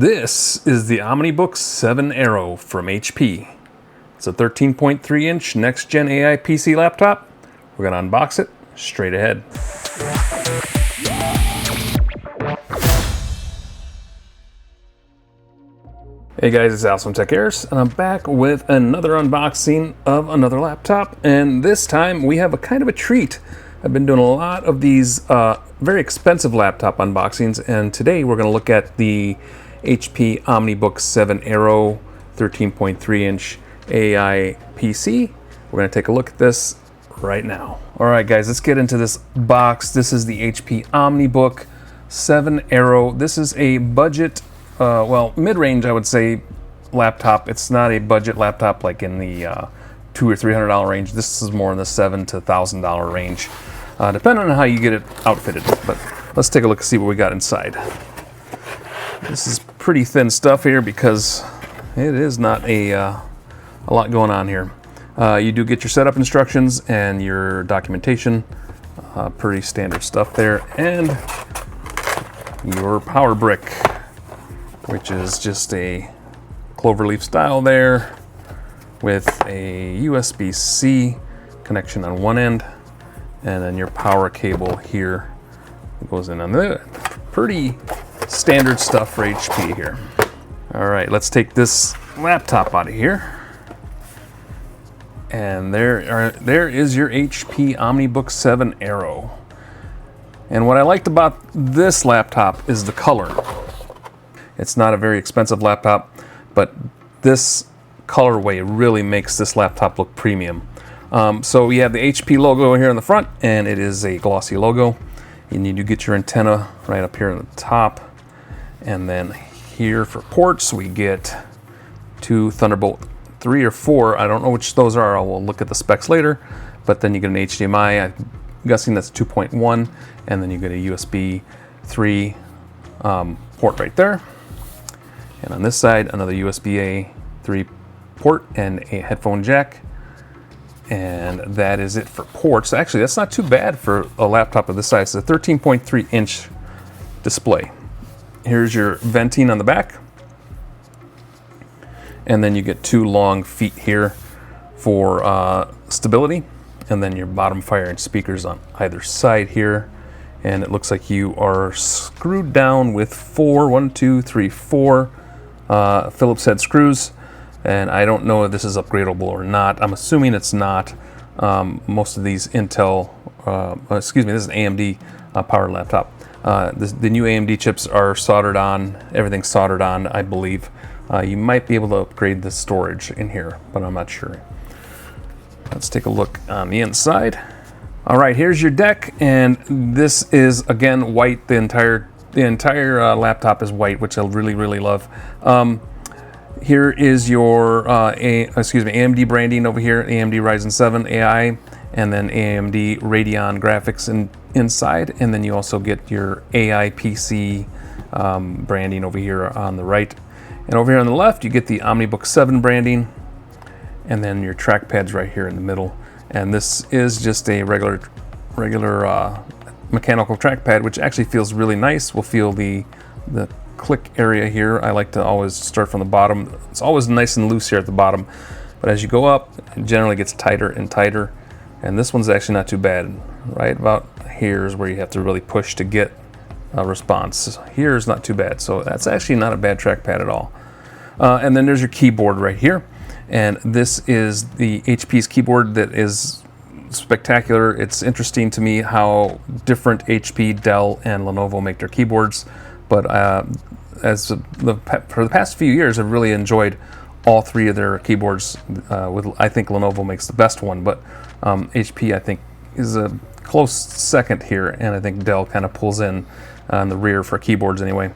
This is the OmniBook 7 Aero from HP. It's a 13.3 inch next-gen AI PC laptop. We're going to unbox it straight ahead. Hey guys, it's Alex from Techaeris, and I'm back with another unboxing of another laptop, and this time we have a kind of a treat. I've been doing a lot of these very expensive laptop unboxings, and today we're going to look at the HP OmniBook 7 Aero 13.3 inch AI PC. We're going to take a look at this right now. Alright guys, let's get into this box. This is the HP OmniBook 7 Aero. This is a budget, well, mid-range I would say laptop. It's not a budget laptop like in the $200 or $300 range. This is more in the $700 to $1,000 range, depending on how you get it outfitted. But let's take a look and see what we got inside. This is pretty thin stuff here because it is not a lot going on here. You do get your setup instructions and your documentation, pretty standard stuff there, and your power brick, which is just a cloverleaf style there with a USB-C connection on one end, and then your power cable here goes in on there. Pretty standard stuff for HP here. All right, let's take this laptop out of here. And there is your HP OmniBook 7 Aero. And what I liked about this laptop is the color. It's not a very expensive laptop, but this colorway really makes this laptop look premium. So we have the HP logo here in the front, and it is a glossy logo. You need to get your antenna right up here on the top. And then here for ports, we get two Thunderbolt 3 or 4. I don't know which those are. I will look at the specs later. But then you get an HDMI. I'm guessing that's 2.1. And then you get a USB 3 port right there. And on this side, another USB-A 3 port and a headphone jack. And that is it for ports. Actually, that's not too bad for a laptop of this size. It's a 13.3 inch display. Here's your venting on the back. And then you get two long feet here for stability. And then your bottom fire and speakers on either side here. And it looks like you are screwed down with four Phillips head screws. And I don't know if this is upgradable or not. I'm assuming it's not. Most of these Intel, this is an AMD powered laptop. The new AMD chips are soldered on, everything's soldered on, I believe. You might be able to upgrade the storage in here, but I'm not sure. Let's take a look on the inside. All right, here's your deck, and this is again white. The entire laptop is white, which I really love. Here is your AMD branding over here, AMD Ryzen 7 AI, and then AMD Radeon graphics inside, and then you also get your AI PC branding over here on the right. And over here on the left, you get the OmniBook 7 branding, and then your trackpads right here in the middle. And this is just a regular mechanical trackpad, which actually feels really nice. We'll feel the click area here. I like to always start from the bottom. It's always nice and loose here at the bottom, but as you go up, it generally gets tighter and tighter. And this one's actually not too bad. Right about here is where you have to really push to get a response. Here is not too bad, so that's actually not a bad trackpad at all. And then there's your keyboard right here, and this is the HP's keyboard that is spectacular. It's interesting to me how different HP, Dell, and Lenovo make their keyboards, but for the past few years, I've really enjoyed all three of their keyboards. I think Lenovo makes the best one, but HP I think is a close second here, and I think Dell kind of pulls in on the rear for keyboards anyway.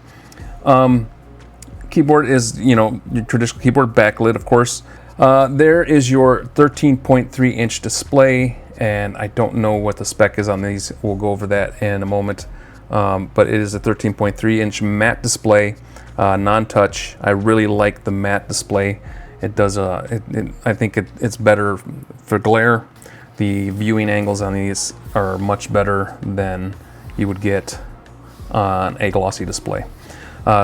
Keyboard is, your traditional keyboard, backlit, of course. There is your 13.3 inch display, and I don't know what the spec is on these. We'll go over that in a moment. But it is a 13.3 inch matte display, non-touch. I really like the matte display. It does I think it's better for glare. The viewing angles on these are much better than you would get on a glossy display.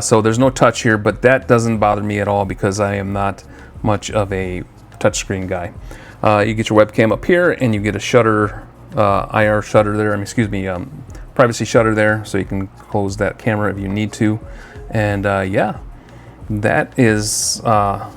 So there's no touch here, but that doesn't bother me at all because I am not much of a touchscreen guy. You get your webcam up here, and you get a shutter, IR shutter there. Privacy shutter there, so you can close that camera if you need to. And yeah, that is, I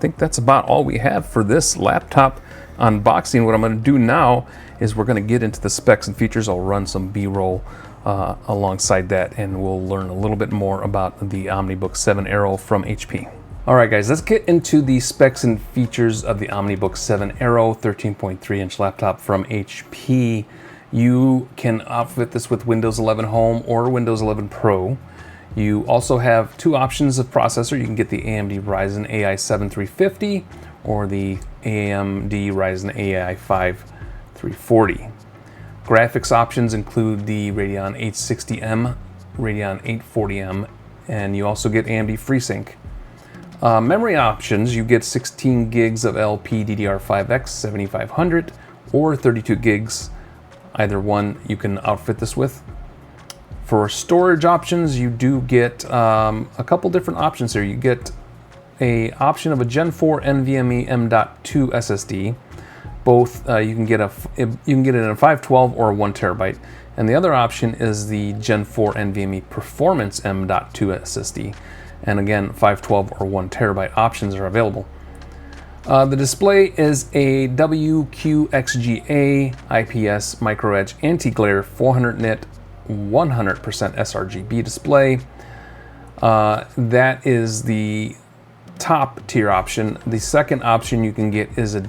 think that's about all we have for this laptop unboxing. What I'm going to do now is we're going to get into the specs and features. I'll run some B-roll alongside that, and we'll learn a little bit more about the OmniBook 7 Aero from HP. All right, guys, let's get into the specs and features of the OmniBook 7 Aero 13.3-inch laptop from HP. You can outfit this with Windows 11 Home or Windows 11 Pro. You also have two options of processor. You can get the AMD Ryzen AI 7 350 or the AMD Ryzen AI 5 340. Graphics options include the Radeon 860M, Radeon 840M, and you also get AMD FreeSync. Memory options, you get 16 gigs of LPDDR5X 7500 or 32 gigs. Either one you can outfit this with. For storage options, you do get a couple different options here. You get a option of a Gen 4 NVMe M.2 SSD. Both you can get it in a 512 or a 1 terabyte, and the other option is the Gen 4 NVMe Performance M.2 SSD. And again, 512 or 1 terabyte options are available. The display is a WQXGA IPS Micro Edge Anti-Glare 400 nit 100% sRGB display. That is the top tier option. The second option you can get is a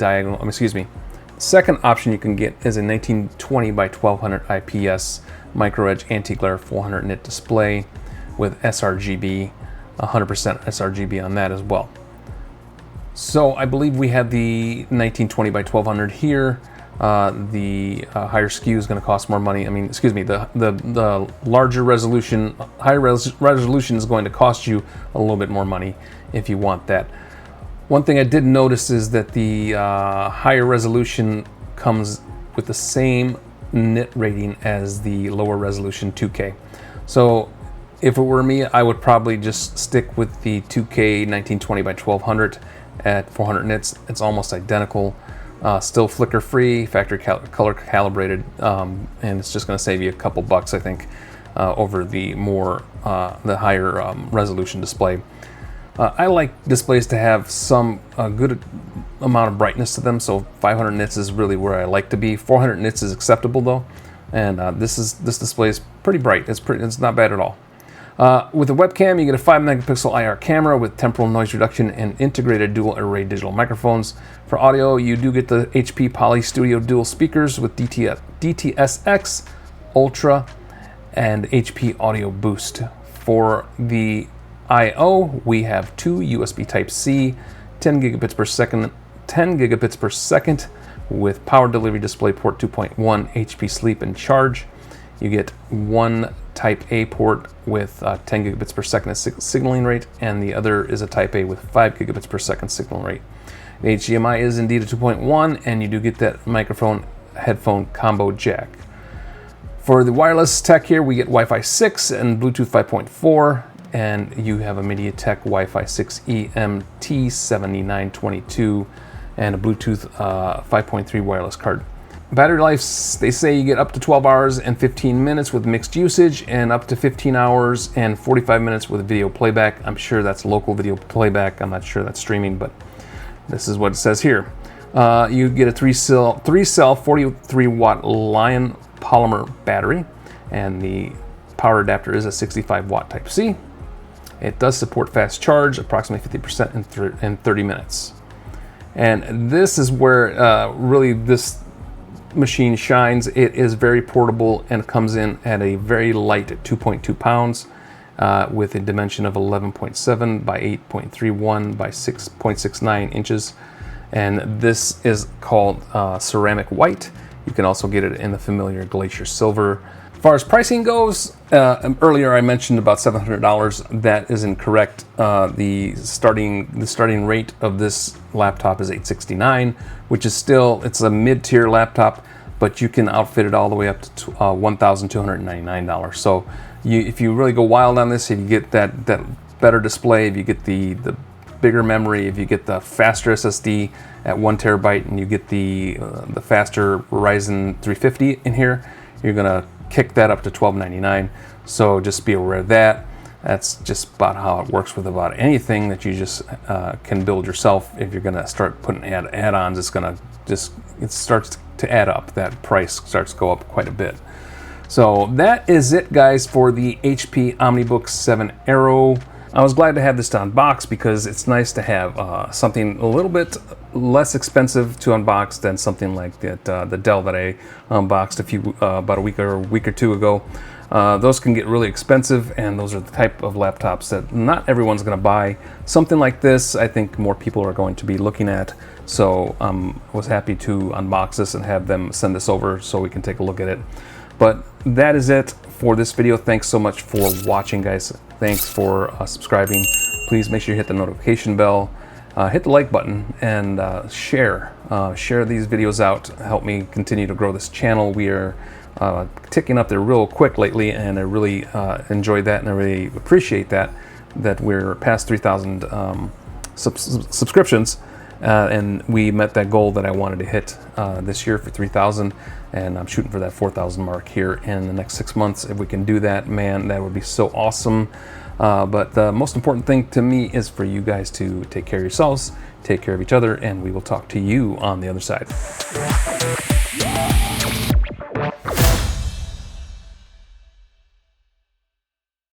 second option you can get is a 1920 by 1200 IPS Micro Edge Anti-Glare 400 nit display with sRGB, 100% sRGB on that as well. So I believe we have the 1920 by 1200 here. The higher SKU is going to cost more money. The larger resolution, higher resolution is going to cost you a little bit more money if you want that. One thing I did notice is that the higher resolution comes with the same nit rating as the lower resolution 2K. So if it were me, I would probably just stick with the 2K 1920 by 1200 at 400 nits. It's almost identical. Still flicker free, factory color calibrated, and it's just going to save you a couple bucks, I think, over the higher resolution display. I like displays to have some good amount of brightness to them, so 500 nits is really where I like to be. 400 nits is acceptable though, and this display is pretty bright. It's not bad at all. With the webcam, you get a 5 megapixel IR camera with temporal noise reduction and integrated dual array digital microphones. For audio, you do get the HP Poly Studio dual speakers with DTS:X, Ultra, and HP Audio Boost. For the I/O, we have two USB Type-C, 10 gigabits per second with power delivery DisplayPort 2.1, HP Sleep and Charge. You get one Type A port with 10 gigabits per second signaling rate, and the other is a Type A with 5 gigabits per second signaling rate. The HDMI is indeed a 2.1, and you do get that microphone headphone combo jack. For the wireless tech here, we get Wi-Fi 6 and Bluetooth 5.4, and you have a MediaTek Wi-Fi 6E MT7922 and a Bluetooth 5.3 wireless card. Battery life, they say you get up to 12 hours and 15 minutes with mixed usage, and up to 15 hours and 45 minutes with video playback. I'm sure that's local video playback. I'm not sure that's streaming, but this is what it says here. You get a three cell 43 watt Lion polymer battery, and the power adapter is a 65 watt Type C. It does support fast charge, approximately 50% in 30 minutes. And this is where really this machine shines. It is very portable and comes in at a very light 2.2 pounds with a dimension of 11.7 by 8.31 by 6.69 inches. And this is called ceramic white. You can also get it in the familiar glacier silver. As far as pricing goes, earlier I mentioned about $700. That is incorrect. The starting rate of this laptop is $869, which is still, it's a mid-tier laptop, but you can outfit it all the way up to $1,299. So if you really go wild on this, if you get that better display, if you get the bigger memory, if you get the faster SSD at 1 terabyte, and you get the faster Ryzen 350 in here, you're gonna kick that up to $12.99. So just be aware of that. That's just about how it works with about anything that you just can build yourself. If you're gonna start putting add-ons, it starts to add up. That price starts to go up quite a bit. So that is it, guys, for the HP OmniBook 7 Aero. I was glad to have this to unbox because it's nice to have something a little bit less expensive to unbox than something like that, the Dell that I unboxed about a week or two ago. Those can get really expensive, and those are the type of laptops that not everyone's going to buy. Something like this, I think more people are going to be looking at. So I was happy to unbox this and have them send this over so we can take a look at it. But that is it for this video. Thanks so much for watching, guys. Thanks for subscribing. Please make sure you hit the notification bell, hit the like button, and share these videos out. Help me continue to grow this channel. We are ticking up there real quick lately, and I really enjoy that, and I really appreciate that we're past 3,000 subscriptions, and we met that goal that I wanted to hit this year for 3,000, and I'm shooting for that 4,000 mark here in the next 6 months. If we can do that, man, that would be so awesome. But the most important thing to me is for you guys to take care of yourselves, take care of each other, and we will talk to you on the other side.